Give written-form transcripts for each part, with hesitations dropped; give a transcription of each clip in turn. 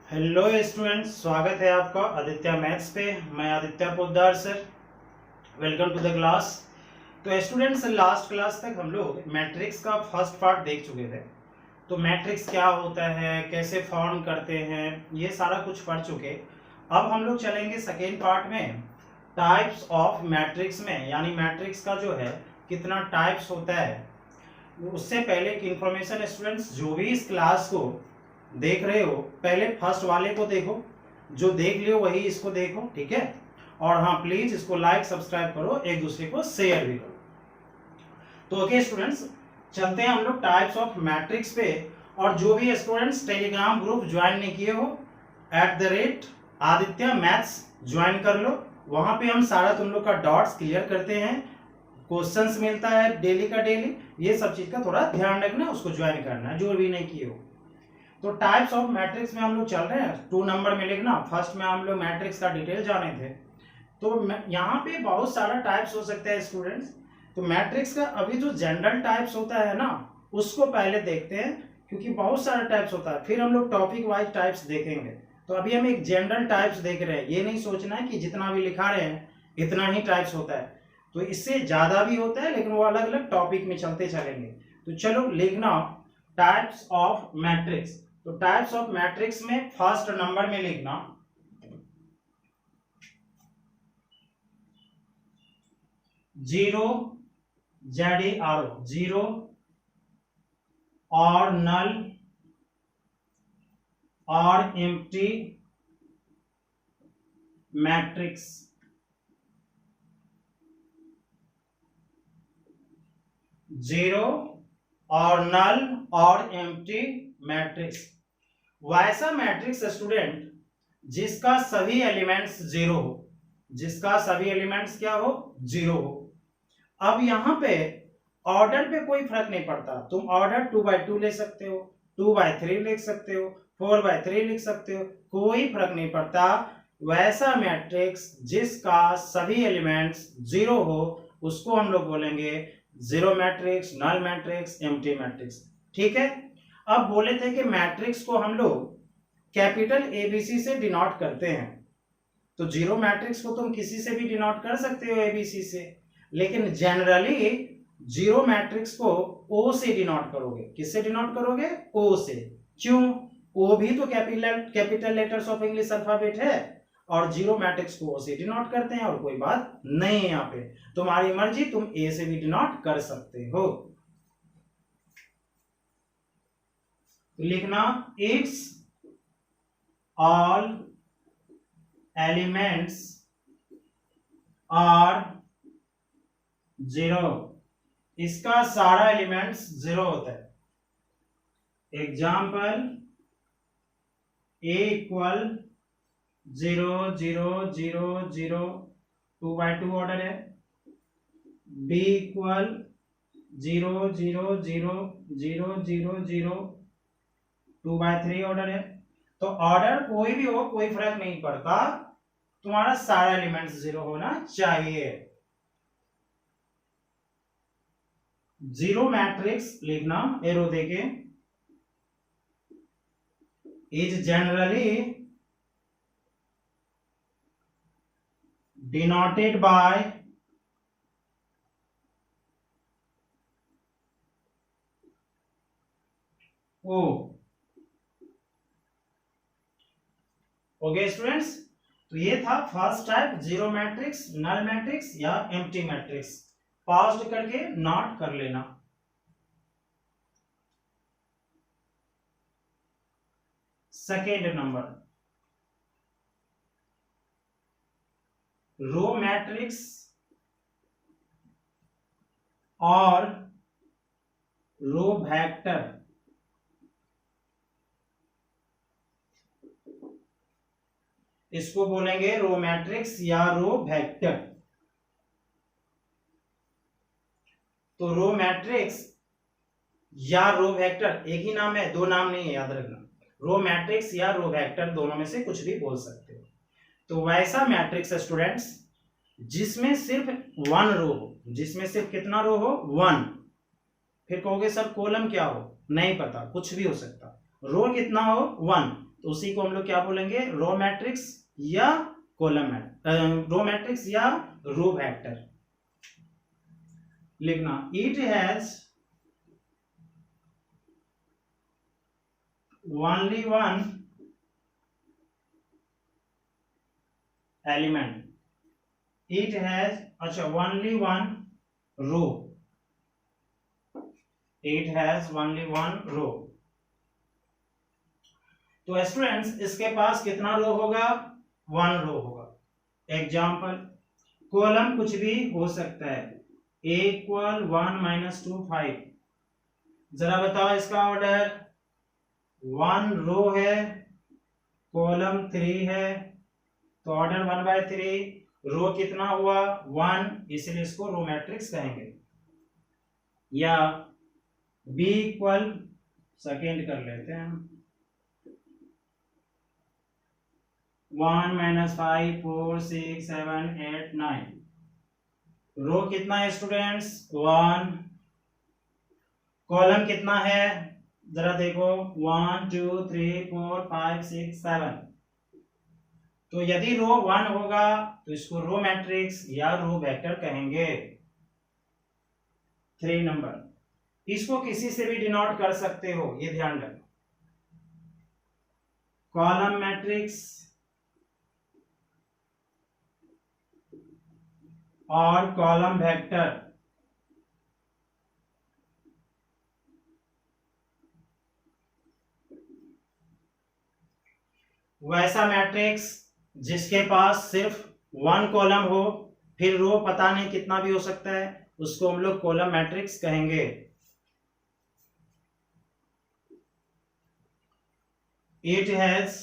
Hello students, स्वागत है आपका आदित्य मैथ्स पे। मैं Aditya Poddar sir, welcome to the class. तो स्टूडेंट्स, लास्ट क्लास तक हम लोग मैट्रिक्स का फर्स्ट पार्ट देख चुके थे। तो मैट्रिक्स क्या होता है, कैसे फॉर्म करते हैं, ये सारा कुछ पढ़ चुके। अब हम लोग चलेंगे सेकेंड पार्ट में, टाइप्स ऑफ मैट्रिक्स में, यानी मैट्रिक्स का जो है कितना टाइप्स होता है। उससे पहले एक इंफॉर्मेशन स्टूडेंट्स, जो भी इस क्लास को देख रहे हो पहले फर्स्ट वाले को देखो, जो देख लियो वही इसको देखो, ठीक है। और हाँ, प्लीज इसको लाइक सब्सक्राइब करो, एक दूसरे को शेयर भी करो। तो ओके स्टूडेंट्स, चलते हैं हम लोग टाइप्स ऑफ मैट्रिक्स पे। और जो भी स्टूडेंट्स टेलीग्राम ग्रुप ज्वाइन नहीं किए हो, @आदित्य मैथ्स ज्वाइन कर लो। वहां पे हम सारा तुम लोग का डॉट्स क्लियर करते हैं, क्वेश्चंस मिलता है डेली का डेली। ये सब चीज का थोड़ा ध्यान रखना, उसको ज्वाइन करना है जो भी नहीं किए हो। तो टाइप्स ऑफ मैट्रिक्स में हम लोग चल रहे हैं, 2 नंबर में लिखना। फर्स्ट में हम लोग मैट्रिक्स का डिटेल जाने थे। तो यहाँ पे बहुत सारा टाइप्स हो सकता है स्टूडेंट्स। तो मैट्रिक्स का अभी जो जनरल टाइप्स होता है ना, उसको पहले देखते हैं, क्योंकि बहुत सारा टाइप्स होता है। फिर हम लोग टॉपिक वाइज टाइप्स देखेंगे। तो अभी हम एक जनरल टाइप्स देख रहे हैं। ये नहीं सोचना है कि जितना भी लिखा रहे हैं इतना ही टाइप्स होता है, तो इससे ज्यादा भी होता है, लेकिन वो अलग अलग टॉपिक में चलते चलेंगे। तो चलो लिखना टाइप्स ऑफ मैट्रिक्स। तो टाइप्स ऑफ मैट्रिक्स में फर्स्ट नंबर में लिखना जीरो, ZERO, जीरो और नल और एम्प्टी मैट्रिक्स। जीरो और नल और एम्प्टी मैट्रिक्स। वैसा मैट्रिक्स स्टूडेंट जिसका सभी एलिमेंट्स जीरो हो, जिसका सभी एलिमेंट्स क्या हो, जीरो हो। अब यहां पे ऑर्डर पे कोई फर्क नहीं पड़ता। तुम ऑर्डर 2/2 ले सकते हो, 2/3 लिख सकते हो, 4/3 लिख सकते हो, कोई फर्क नहीं पड़ता। वैसा मैट्रिक्स जिसका सभी एलिमेंट्स जीरो हो, उसको हम लोग बोलेंगे zero matrix, null matrix, empty matrix, ठीक है। अब बोले थे कि मैट्रिक्स को हम लोग कैपिटल ABC से डिनोट करते हैं। तो जीरो मैट्रिक्स को तुम किसी से भी डिनोट कर सकते हो ABC से, लेकिन जनरली जीरो मैट्रिक्स को O से डिनोट करोगे। किससे डिनोट करोगे? O से। क्यों? O भी तो capital letters of English alphabet है, और जीरो मैट्रिक्स को O से डिनोट करते हैं, और कोई बात नहीं है। यहाँ पे तुम्हारी मर्जी, तुम A से भी डिनोट कर सकते हो। लिखना its all elements are zero. इसका सारा एलिमेंट्स जीरो होता है। एग्जाम्पल A इक्वल 0 0 0 0, 2/2 ऑर्डर है। B इक्वल 0 0 0 0 0 0, 2/3 ऑर्डर है। तो ऑर्डर कोई भी हो, कोई फर्क नहीं पड़ता, तुम्हारा सारा एलिमेंट्स जीरो होना चाहिए। जीरो मैट्रिक्स लिखना एरो देके, is generally denoted by O। Okay students, तो ये था first type, zero matrix, null matrix या एम्प्टी मैट्रिक्स। पॉज करके नोट कर लेना। सेकेंड नंबर, रो मैट्रिक्स और रो वेक्टर। इसको बोलेंगे रो मैट्रिक्स या रो वेक्टर। तो रो मैट्रिक्स या रो वेक्टर एक ही नाम है, दो नाम नहीं है, याद रखना। रो मैट्रिक्स या रो वेक्टर दोनों में से कुछ भी बोल सकते हो। तो वैसा मैट्रिक्स स्टूडेंट्स जिसमें सिर्फ 1 रो हो, जिसमें सिर्फ कितना रो हो, 1। फिर कहोगे सर कॉलम क्या हो, नहीं पता, कुछ भी हो सकता। रो कितना हो, 1। तो उसी को हम लोग क्या बोलेंगे, रो मैट्रिक्स या कॉलम रो मैट्रिक्स या रो वेक्टर। लिखना, it has only one element, it has, अच्छा, only one row, it has only one row. तो स्टूडेंट्स इसके पास कितना रो होगा, 1 रो होगा। एग्जाम्पल, कॉलम कुछ भी हो सकता है, a = 1 - 2 5। जरा बताओ इसका ऑर्डर, 1 रो है, कॉलम 3 है, तो ऑर्डर 1/3। रो कितना हुआ, 1, इसलिए इसको रो मैट्रिक्स कहेंगे। या b = सेकेंड कर लेते हैं, 1 - 5 4 6 7 8 9। रो कितना है स्टूडेंट्स, 1। कॉलम कितना है, जरा देखो, 1 2 3 4 5 6 7। तो यदि रो 1 होगा तो इसको रो मैट्रिक्स या रो वेक्टर कहेंगे। 3 नंबर, इसको किसी से भी डिनोट कर सकते हो, ये ध्यान रखना। कॉलम मैट्रिक्स और कॉलम वेक्टर। वैसा मैट्रिक्स जिसके पास सिर्फ 1 कॉलम हो, फिर रो पता नहीं कितना भी हो सकता है, उसको हम लोग कॉलम मैट्रिक्स कहेंगे। It has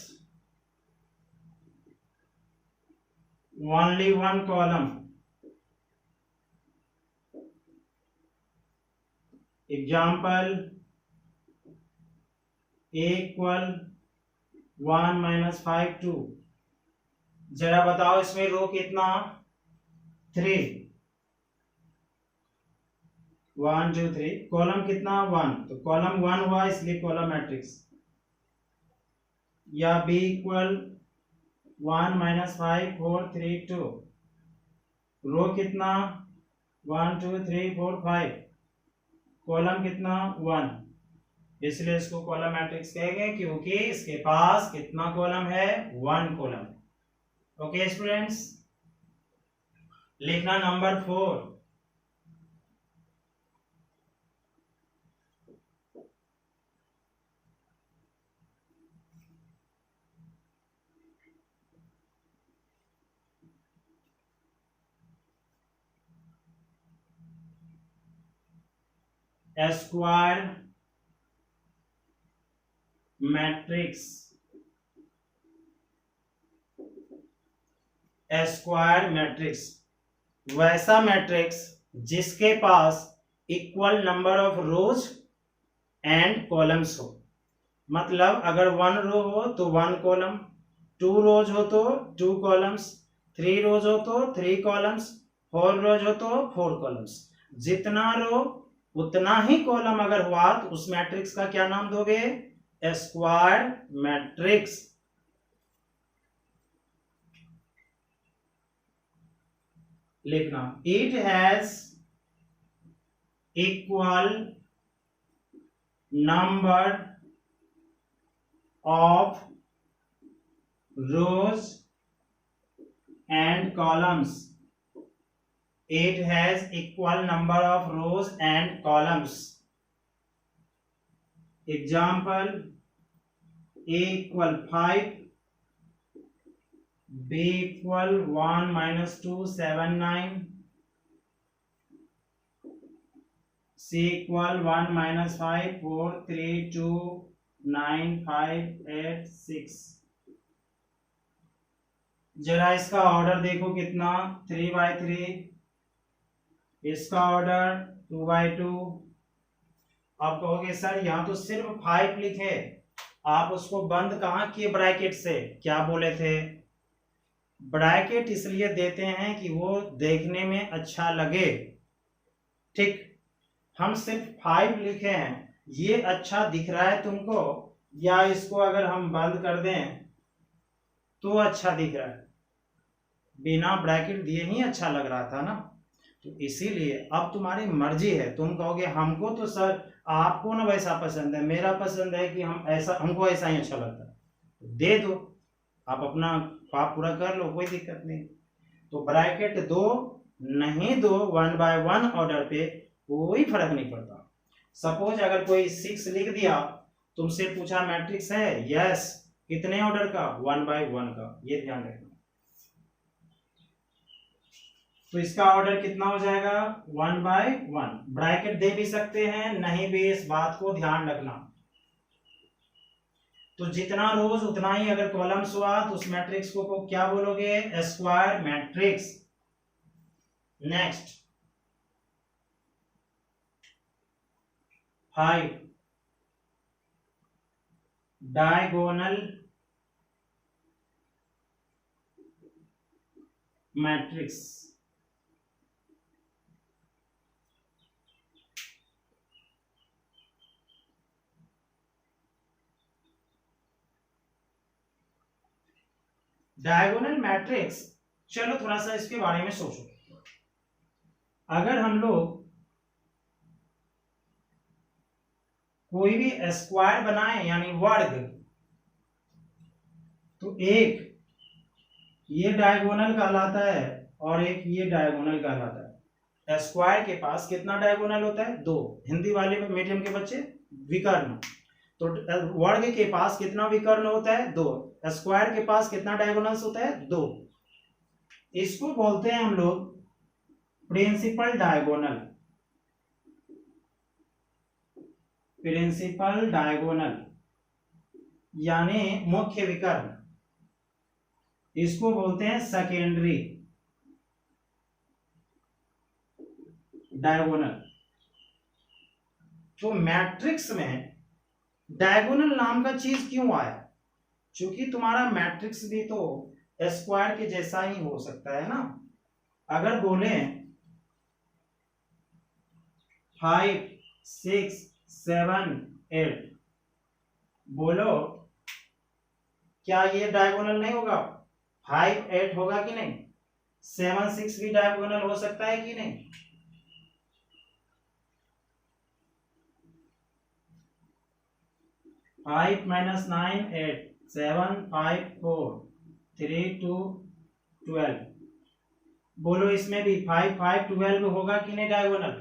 only 1 column. Example, a = 1 - 5 2। जरा बताओ इसमें रो कितना, 3, 1 2 3। कॉलम कितना, 1, तो कॉलम 1 हुआ, इसलिए कॉलम मैट्रिक्स। या b = 1 - 5 4 3 2। रो कितना, 1 2 3 4 5। कॉलम कितना, 1, इसलिए इसको कॉलम मैट्रिक्स कहेंगे, क्योंकि इसके पास कितना कॉलम है, 1 कॉलम। ओके स्टूडेंट्स, लिखना number 4। Square matrix, square matrix वैसा मैट्रिक्स जिसके पास equal number of rows and columns हो। मतलब अगर 1 रो हो तो 1 कॉलम, 2 रोज हो तो 2 कॉलम्स, 3 रोज हो तो 3 कॉलम्स, 4 रोज हो तो 4 कॉलम्स। जितना रो उतना ही कॉलम अगर हुआ तो उस मैट्रिक्स का क्या नाम दोगे, स्क्वायर मैट्रिक्स। लिखना, it has equal number of rows and columns. It has equal number of rows and columns. Example, a = 5, b = 1 - 2 7 9, c = 1 - 5 4 3 2 9 5 8 6। जरा इसका ऑर्डर देखो कितना, 3/3। इसका ऑर्डर 2/2। आप कहोगे सर यहाँ तो सिर्फ 5 लिखे, आप उसको बंद कहाँ किए ब्रैकेट से, क्या बोले थे, ब्रैकेट इसलिए देते हैं कि वो देखने में अच्छा लगे। ठीक, हम सिर्फ 5 लिखे हैं, ये अच्छा दिख रहा है तुमको, या इसको अगर हम बंद कर दें तो अच्छा दिख रहा है, बिना ब्रैकेट दिए ही अच्छा लग रहा था ना। तो इसीलिए अब तुम्हारी मर्जी है, तुम कहोगे हमको तो सर आपको ना वैसा पसंद है, मेरा पसंद है कि हम ऐसा, हमको ऐसा ही अच्छा लगता है, तो दे दो, आप अपना ख्वाब पूरा कर लो, कोई दिक्कत नहीं। तो ब्रैकेट दो नहीं दो, 1/1 ऑर्डर पे कोई फर्क नहीं पड़ता। सपोज अगर कोई 6 लिख दिया, तुमसे पूछा मैट्रिक्स है, यस, कितने ऑर्डर का, 1/1 का, ये ध्यान रखना। तो इसका ऑर्डर कितना हो जाएगा, 1/1। ब्रैकेट दे भी सकते हैं, नहीं भी, इस बात को ध्यान रखना। तो जितना रोज उतना ही अगर कॉलम्स हुआ तो उस मैट्रिक्स को क्या बोलोगे, square matrix. Next 5 diagonal matrix. Diagonal matrix, चलो थोड़ा सा इसके बारे में सोचो। अगर हम लोग कोई भी स्क्वायर बनाए यानी वर्ग, तो एक ये डायगोनल कहलाता है और एक ये डायगोनल कहलाता है। स्क्वायर के पास कितना डायगोनल होता है, 2। हिंदी वाले मीडियम के बच्चे विकर्ण। तो वर्ग के पास कितना विकर्ण होता है, 2। स्क्वायर के पास कितना डायगोनल्स होता है, 2। इसको बोलते हैं हम लोग प्रिंसिपल डायगोनल। प्रिंसिपल डायगोनल यानी मुख्य विकर्ण, इसको बोलते हैं सेकेंडरी डायगोनल। तो मैट्रिक्स में डायगोनल नाम का चीज क्यों आया, क्योंकि तुम्हारा मैट्रिक्स भी तो स्क्वायर के जैसा ही हो सकता है ना। अगर बोले 5 6 7 8, बोलो क्या ये डायगोनल नहीं होगा, 5 8 होगा कि नहीं, 7 6 भी डायगोनल हो सकता है कि नहीं। फाइव माइनस 9 8, 7 5 4 3 2 12, बोलो इसमें भी 5 5 12 होगा कि नहीं डायगोनल,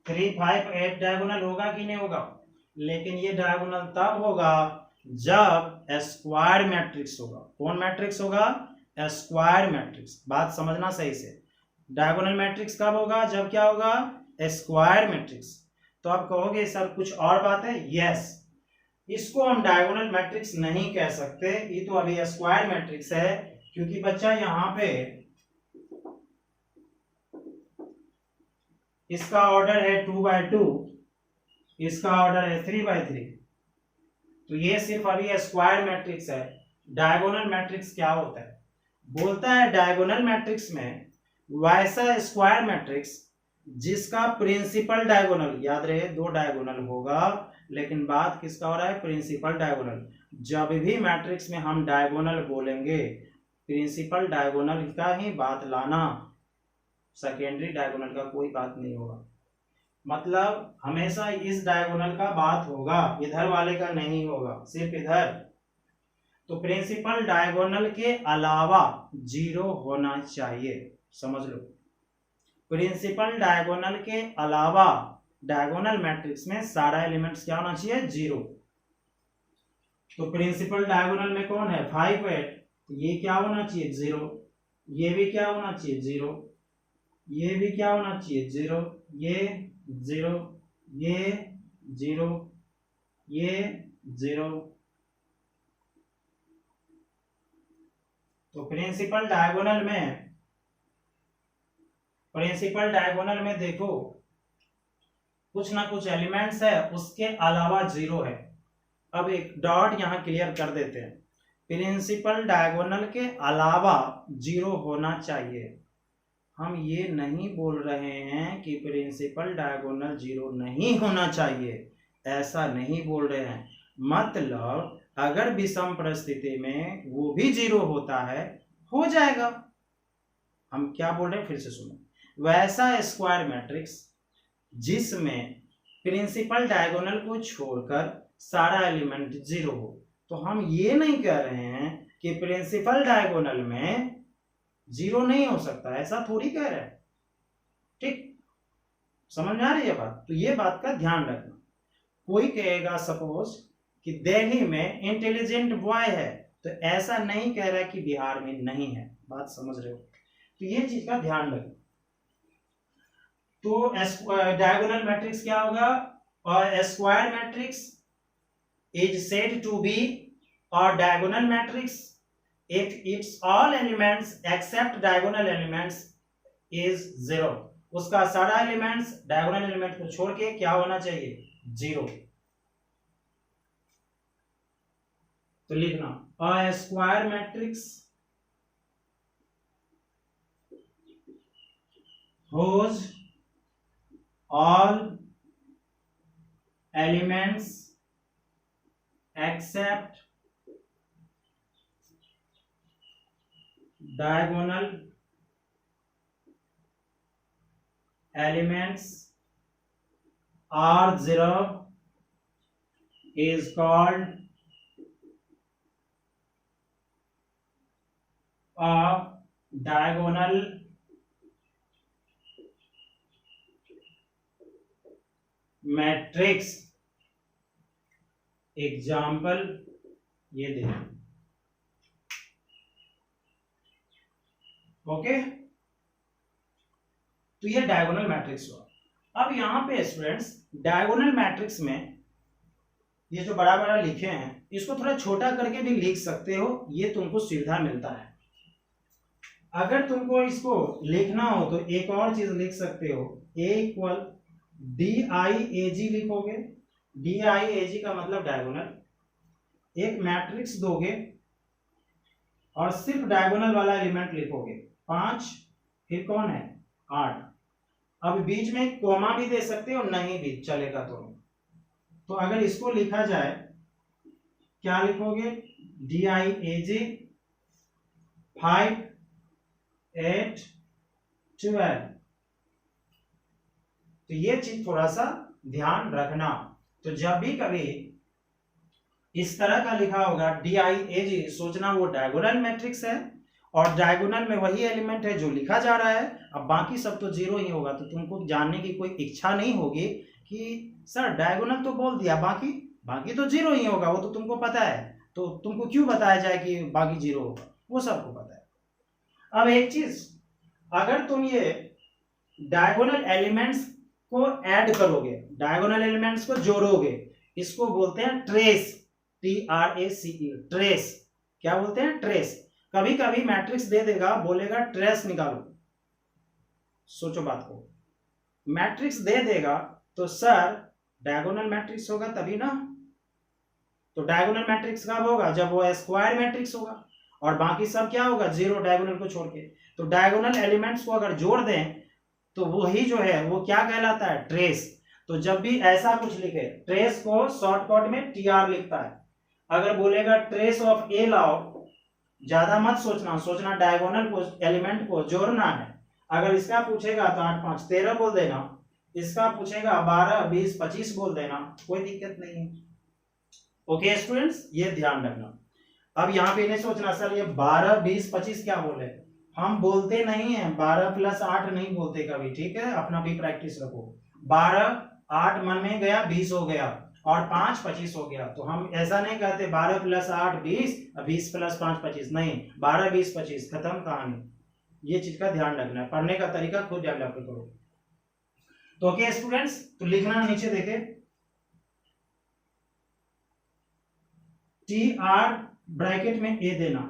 3 5 8 डायगोनल होगा कि नहीं होगा। लेकिन ये डायगोनल तब होगा जब स्क्वायर मैट्रिक्स होगा। कौन मैट्रिक्स होगा, स्क्वायर मैट्रिक्स। बात समझना सही से, डायगोनल मैट्रिक्स कब होगा, जब क्या होगा, स्क्वायर मैट्रिक्स। तो आप कहोगे सर कुछ और बात है, यस, इसको हम डायगोनल मैट्रिक्स नहीं कह सकते, ये तो अभी स्क्वायर मैट्रिक्स है, क्योंकि बच्चा यहाँ पे इसका ऑर्डर है 2/2, इसका ऑर्डर है 3/3, तो ये सिर्फ अभी स्क्वायर मैट्रिक्स है। डायगोनल मैट्रिक्स क्या होता है, बोलता है डायगोनल मैट्रिक्स में वैसा स्क्वायर मैट्रिक्स जिसका प्रिंसिपल डायगोनल, याद रहे 2 डायगोनल होगा, लेकिन बात किसका हो रहा है, प्रिंसिपल डायगोनल। जब भी मैट्रिक्स में हम डायगोनल बोलेंगे प्रिंसिपल डायगोनल का ही बात लाना, सेकेंडरी डायगोनल का कोई बात नहीं होगा। मतलब हमेशा इस डायगोनल का बात होगा, इधर वाले का नहीं होगा, सिर्फ इधर। तो प्रिंसिपल डायगोनल के अलावा 0 होना चाहिए, समझ लो। प्रिंसिपल डायगोनल के अलावा डायगोनल मैट्रिक्स में सारा एलिमेंट्स क्या होना चाहिए, 0। तो प्रिंसिपल डायगोनल में कौन है, 5 8, तो ये क्या होना चाहिए, 0। ये भी क्या होना चाहिए, 0। ये भी क्या होना चाहिए, 0। ये 0, ये 0, ये 0। तो प्रिंसिपल डायगोनल में देखो कुछ ना कुछ एलिमेंट्स है, उसके अलावा 0 है। अब एक डॉट यहां क्लियर कर देते हैं, प्रिंसिपल डायगोनल के अलावा 0 होना चाहिए। हम ये नहीं बोल रहे हैं कि प्रिंसिपल डायगोनल 0 नहीं होना चाहिए, ऐसा नहीं बोल रहे हैं। मतलब अगर विषम परिस्थिति में वो भी 0 होता है, हो जाएगा। हम क्या बोल रहे हैं फिर से सुनो, वैसा स्क्वायर मैट्रिक्स जिसमें प्रिंसिपल डायगोनल को छोड़कर सारा एलिमेंट 0 हो। तो हम ये नहीं कह रहे हैं कि प्रिंसिपल डायगोनल में 0 नहीं हो सकता, ऐसा थोड़ी कह रहे हैं। ठीक, समझ में आ रही है बात? तो ये बात का ध्यान रखना। कोई कहेगा सपोज कि दिल्ली में इंटेलिजेंट बॉय है, तो ऐसा नहीं कह रहा कि बिहार में नहीं है। बात समझ रहे हो? तो ये चीज का ध्यान रखना। तो डायगोनल मैट्रिक्स क्या होगा? और square matrix is said to be और diagonal matrix if its all elements except diagonal elements is 0, उसका सारा एलिमेंट्स डायगोनल एलिमेंट को छोड़ के क्या होना चाहिए? 0। तो लिखना a square matrix whose all elements except diagonal elements are 0 is called a diagonal matrix. Example ये दे। ओके, तो ये डायगोनल मैट्रिक्स हुआ। अब यहां पे स्टूडेंट्स डायगोनल मैट्रिक्स में ये जो बड़ा बड़ा लिखे हैं इसको थोड़ा छोटा करके भी लिख सकते हो, ये तुमको सुविधा मिलता है। अगर तुमको इसको लिखना हो तो एक और चीज लिख सकते हो, a इक्वल DIAG लिखोगे। DIAG का मतलब डायगोनल। एक मैट्रिक्स दोगे और सिर्फ डायगोनल वाला एलिमेंट लिखोगे 5, फिर कौन है 8। अब बीच में कोमा भी दे सकते हो, नहीं भी चलेगा। तो अगर इसको लिखा जाए क्या लिखोगे? DIAG 5, 8, 12। तो ये चीज थोड़ा सा ध्यान रखना। तो जब भी कभी इस तरह का लिखा होगा DIAG, सोचना वो डायगोनल मैट्रिक्स है और डायगोनल में वही एलिमेंट है जो लिखा जा रहा है। अब बाकी सब तो 0 ही होगा। तो तुमको जानने की कोई इच्छा नहीं होगी कि सर डायगोनल तो बोल दिया, बाकी तो 0 ही होगा, वो तो तुमको पता है। तो तुमको क्यों बताया जाए कि बाकी 0 होगा? वो सबको पता है। अब एक चीज, अगर तुम ये डायगोनल एलिमेंट्स को ऐड करोगे, डायगोनल एलिमेंट्स को जोड़ोगे, इसको बोलते हैं ट्रेस। TRACE, trace. क्या बोलते हैं? ट्रेस। कभी कभी मैट्रिक्स दे देगा, बोलेगा ट्रेस निकालो। सोचो बात को, मैट्रिक्स दे देगा तो सर डायगोनल मैट्रिक्स होगा तभी ना। तो डायगोनल मैट्रिक्स कब होगा? जब वो स्क्वायर मैट्रिक्स होगा और बाकी सब क्या होगा? 0 डायगोनल को छोड़ के। तो डायगोनल एलिमेंट्स को अगर जोड़ दें तो वही जो है वो क्या कहलाता है? ट्रेस। तो जब भी ऐसा कुछ लिखे, ट्रेस को शॉर्टकट में TR लिखता है। अगर बोलेगा ट्रेस ऑफ A लाओ, ज्यादा मत सोचना डायगोनल को एलिमेंट को जोड़ना है। अगर इसका पूछेगा तो 8, 5, 13 बोल देना, इसका पूछेगा 12, 20, 25 बोल देना, कोई दिक्कत नहीं है। ओके स्टूडेंट्स, ये ध्यान रखना। अब यहाँ पे नहीं सोचना सर ये 12, 20, 25 क्या बोले। हम बोलते नहीं है 12 + 8 नहीं बोलते कभी, ठीक है? अपना भी प्रैक्टिस रखो। 12, 8 मन में गया, 20 हो गया और 5, 25 हो गया। तो हम ऐसा नहीं कहते 12 + 8 20, 20 + 5 25, नहीं, 12, 20, 25 खत्म कहानी। ये चीज का ध्यान रखना है। पढ़ने का तरीका खुद डेवलप करो। तो ओके स्टूडेंट्स, तो लिखना नीचे देखे TR ब्रैकेट में A देना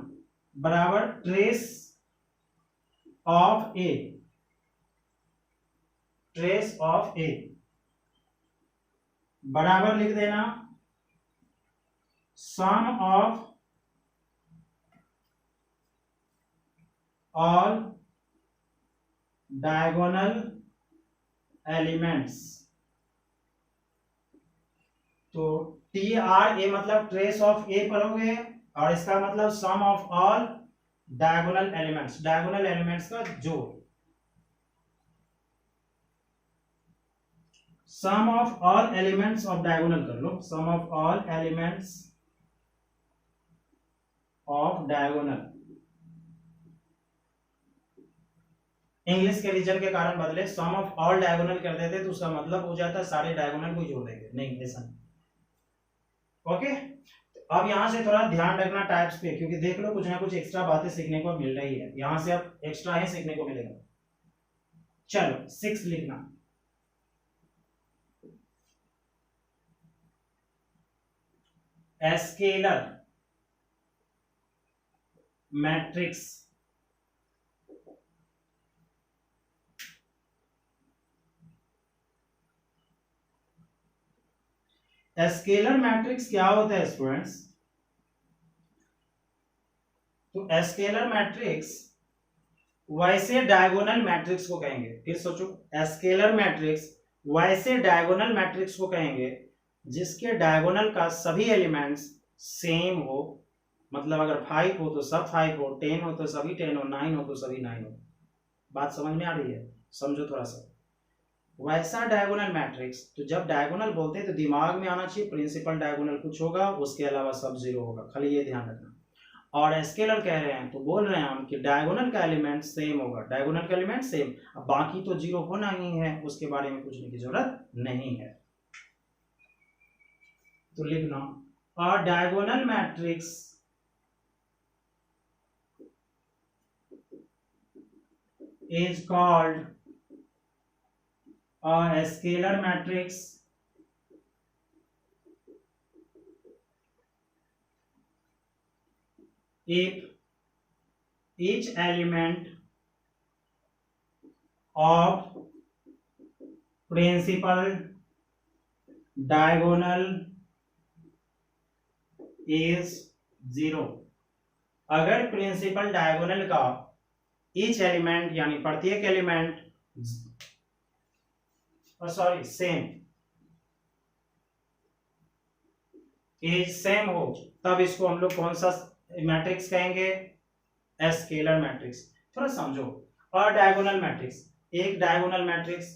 बराबर trace of A, trace of A बराबर लिख देना sum of all diagonal elements. तो TRA मतलब ट्रेस ऑफ ए पढ़ोगे, और इसका मतलब sum of all diagonal elements, diagonal elements का जोड़, sum of all elements of diagonal कर लो, sum of all elements of diagonal. English के रीजन के कारण बदले, सम ऑफ ऑल डायगोनल कर देते तो उसका मतलब हो जाता है सारे डायगोनल को जोड़ देंगे, नहीं ऐसा नहीं। ओके, अब यहां से थोड़ा ध्यान रखना टाइप्स पे, क्योंकि देख लो कुछ ना कुछ एक्स्ट्रा बातें सीखने को मिल रही है, यहां से अब एक्स्ट्रा ही सीखने को मिलेगा। चलो 6 लिखना, स्केलर मैट्रिक्स स्केलर मैट्रिक्स क्या होता है स्टूडेंट्स? तो स्केलर मैट्रिक्स वैसे डायगोनल मैट्रिक्स को कहेंगे, फिर सोचो, स्केलर मैट्रिक्स वैसे डायगोनल मैट्रिक्स को कहेंगे जिसके डायगोनल का सभी एलिमेंट्स सेम हो, मतलब अगर 5 हो तो सब 5 हो, 10 हो तो सभी 10 हो, 9 हो तो सभी 9 हो। बात समझ में आ रही है? समझो थोड़ा सा, वैसा डायगोनल मैट्रिक्स। तो जब डायगोनल बोलते हैं तो दिमाग में आना चाहिए प्रिंसिपल डायगोनल कुछ होगा, उसके अलावा सब जीरो होगा, खाली ये ध्यान रखना। और स्केलर कह रहे हैं तो बोल रहे हैं हम कि डायगोनल का एलिमेंट सेम होगा, डायगोनल का एलिमेंट सेम, अब बाकी तो जीरो होना ही है, उसके बारे में पूछने की जरूरत नहीं है। तो लिखना, और diagonal matrix is called a scalar matrix if each element of principal diagonal is 0। अगर प्रिंसिपल डायगोनल का ईच एलिमेंट यानी प्रत्येक एलिमेंट सेम इज सेम हो, तब इसको हम लोग कौन सा मैट्रिक्स कहेंगे? Scalar matrix. थोड़ा समझो, और डायगोनल मैट्रिक्स, एक डायगोनल मैट्रिक्स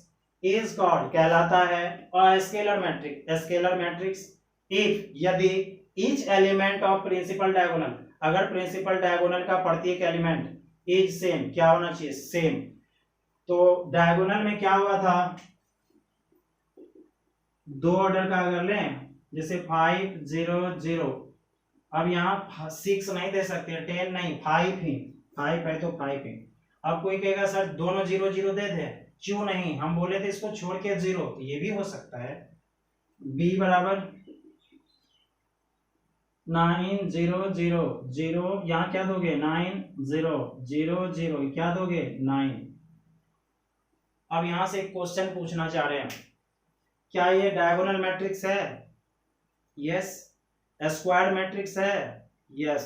इज कॉल्ड कहलाता है और scalar matrix, scalar matrix if यदि each element of principal diagonal, अगर प्रिंसिपल डायगोनल का प्रत्येक एलिमेंट इज सेम, क्या होना चाहिए? सेम। तो डायगोनल में क्या हुआ था, दो ऑर्डर का अगर लें, जैसे 5 0 0, अब यहाँ 6 नहीं दे सकते, 10 नहीं, 5 ही, 5 है तो 5 ही। अब कोई कहेगा सर दोनों 0 0 दे दे, क्यों नहीं, हम बोले थे इसको छोड़ के 0, तो ये भी हो सकता है। b बराबर 9 0 0 0, यहाँ क्या दोगे? 9 0 0 0, क्या दोगे? 9। अब यहां से एक क्वेश्चन पूछना चाह रहे हैं, क्या ये डायगोनल मैट्रिक्स है? यस। स्क्वायर मैट्रिक्स है? यस।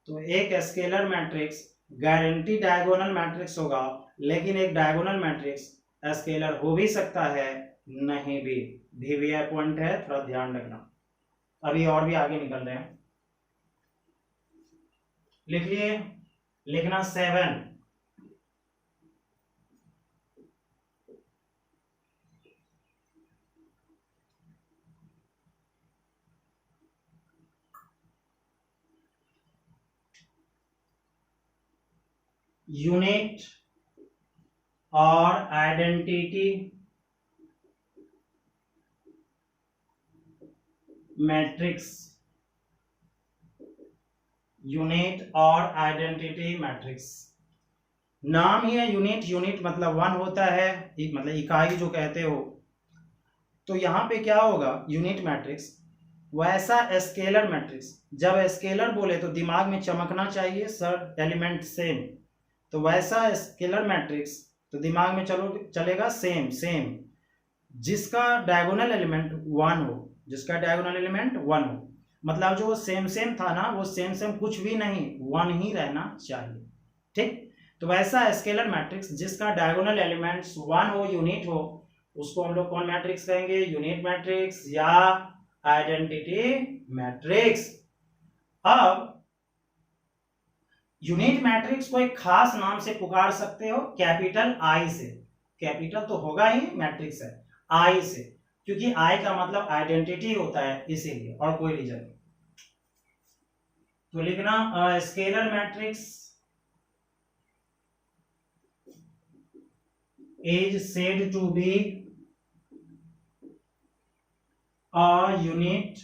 तो एक scalar matrix guarantee diagonal matrix होगा, लेकिन एक डायगोनल मैट्रिक्स स्केलर हो भी सकता है, नहीं भी पॉइंट है, थोड़ा ध्यान रखना। अभी और भी आगे निकल रहे हैं, लिख लिए, लिखना 7। यूनिट और आइडेंटिटी मैट्रिक्स, यूनिट और आइडेंटिटी मैट्रिक्स, नाम ही है यूनिट, यूनिट मतलब 1 होता है, मतलब इकाई जो कहते हो। तो यहां पे क्या होगा, यूनिट मैट्रिक्स वैसा स्केलर मैट्रिक्स, जब स्केलर बोले तो दिमाग में चमकना चाहिए सर एलिमेंट सेम, तो वैसा स्केलर मैट्रिक्स तो दिमाग में चलेगा सेम सेम, जिसका डायगोनल एलिमेंट 1 हो, जिसका डायगोनल एलिमेंट 1 हो, मतलब जो सेम सेम था ना, वो सेम सेम कुछ भी नहीं, 1 ही रहना चाहिए। ठीक, तो वैसा स्केलर मैट्रिक्स जिसका डायगोनल एलिमेंट्स 1 हो, यूनिट हो, उसको हम लोग कौन मैट्रिक्स कहेंगे? यूनिट मैट्रिक्स या आइडेंटिटी मैट्रिक्स। अब यूनिट मैट्रिक्स को एक खास नाम से पुकार सकते हो, कैपिटल आई से। कैपिटल तो होगा ही, मैट्रिक्स है, आई से, क्योंकि आई का मतलब आइडेंटिटी होता है, इसीलिए, और कोई रीजन। तो लिखना scalar matrix is said to be a unit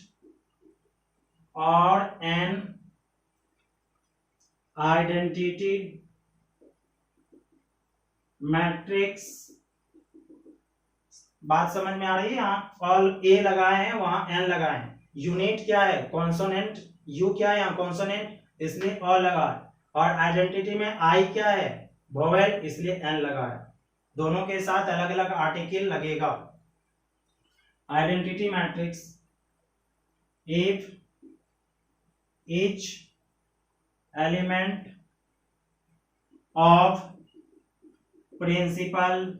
or an identity matrix। बात समझ में आ रही है? यहाँ ऑल ए लगाए हैं, वहां एन लगाए हैं। यूनिट क्या है? कॉन्सोनेंट। यू क्या है? यहाँ कॉन्सोनेंट, इसलिए ऑ लगा है। और आइडेंटिटी में आई क्या है? वोवेल, इसलिए एन लगा है। दोनों के साथ अलग अलग आर्टिकल लगेगा। Identity matrix if each element of principal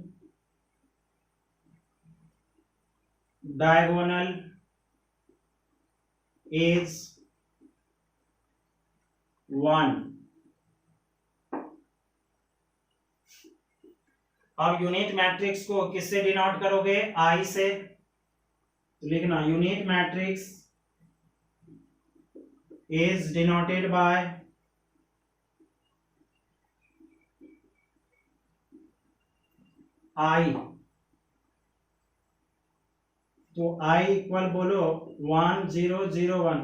diagonal is 1। अब यूनिट मैट्रिक्स को किससे डिनोट करोगे? आई से। तो लिखना unit matrix is denoted by I. तो आई इक्वल बोलो 1 0 0 1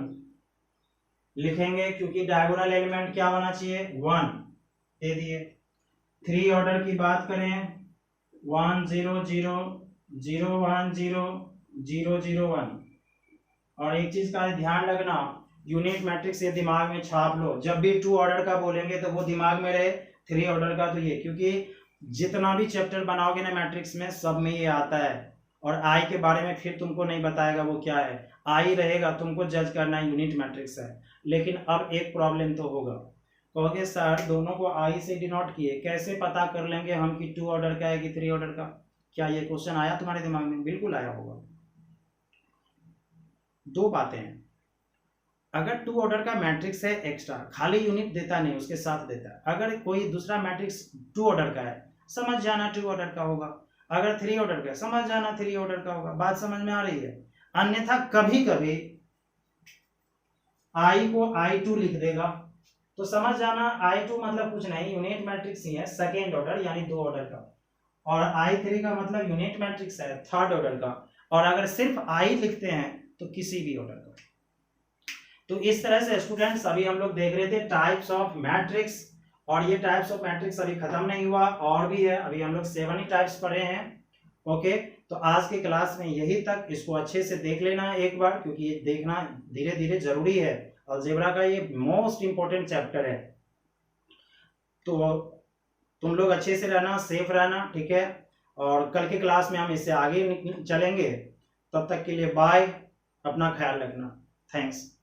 लिखेंगे, क्योंकि डायगोनल एलिमेंट क्या होना चाहिए? 1 दे दिए। 3 ऑर्डर की बात करें 1 0 0 0 1 0 0 0 1। और एक चीज का ध्यान रखना, यूनिट मैट्रिक्स ये दिमाग में छाप लो, जब भी 2 ऑर्डर का बोलेंगे तो वो दिमाग में रहे, 3 ऑर्डर का तो ये, क्योंकि जितना भी चैप्टर बनाओगे ना मैट्रिक्स में, सब में ये आता है। और आई के बारे में फिर तुमको नहीं बताएगा वो क्या है, आई रहेगा, तुमको जज करना है यूनिट मैट्रिक्स है। लेकिन अब एक प्रॉब्लम तो होगा, कहोगे सर दोनों को आई से डिनोट किए, कैसे पता कर लेंगे हम कि 2 ऑर्डर का है कि 3 ऑर्डर का? क्या ये क्वेश्चन आया तुम्हारे दिमाग में? बिल्कुल आया होगा। 2 बातें हैं, अगर 2 ऑर्डर का मैट्रिक्स है एक्स्ट्रा, खाली यूनिट देता नहीं, उसके साथ देता है। अगर कोई दूसरा मैट्रिक्स 2 ऑर्डर का है, समझ जाना 2 ऑर्डर का होगा। अगर 3 ऑर्डर का, समझ जाना 3 ऑर्डर का होगा। बात समझ में आ रही है? अन्यथा कभी कभी आई को I2 लिख देगा, तो समझ जाना I2 मतलब कुछ नहीं, यूनिट मैट्रिक्स ही है, सेकेंड ऑर्डर यानी 2 ऑर्डर का। और I3 का मतलब यूनिट मैट्रिक्स है, थर्ड ऑर्डर का। और अगर सिर्फ I लिखते हैं तो किसी भी ऑर्डर का। तो इस तरह से स्टूडेंट्स अभी हम लोग देख रहे थे टाइप्स ऑफ मैट्रिक्स, और ये टाइप्स ऑफ मैट्रिक्स अभी खत्म नहीं हुआ, और भी है। अभी हम लोग 7 ही टाइप्स पढ़े हैं। ओके, तो आज के क्लास में यही तक। इसको अच्छे से देख लेना एक बार, क्योंकि ये देखना धीरे धीरे जरूरी है। अलजेब्रा का ये मोस्ट इंपॉर्टेंट चैप्टर है। तो तुम लोग अच्छे से रहना, सेफ रहना, ठीक है। और कल के क्लास में हम इससे आगे चलेंगे। तब तक के लिए बाय, अपना ख्याल रखना। थैंक्स।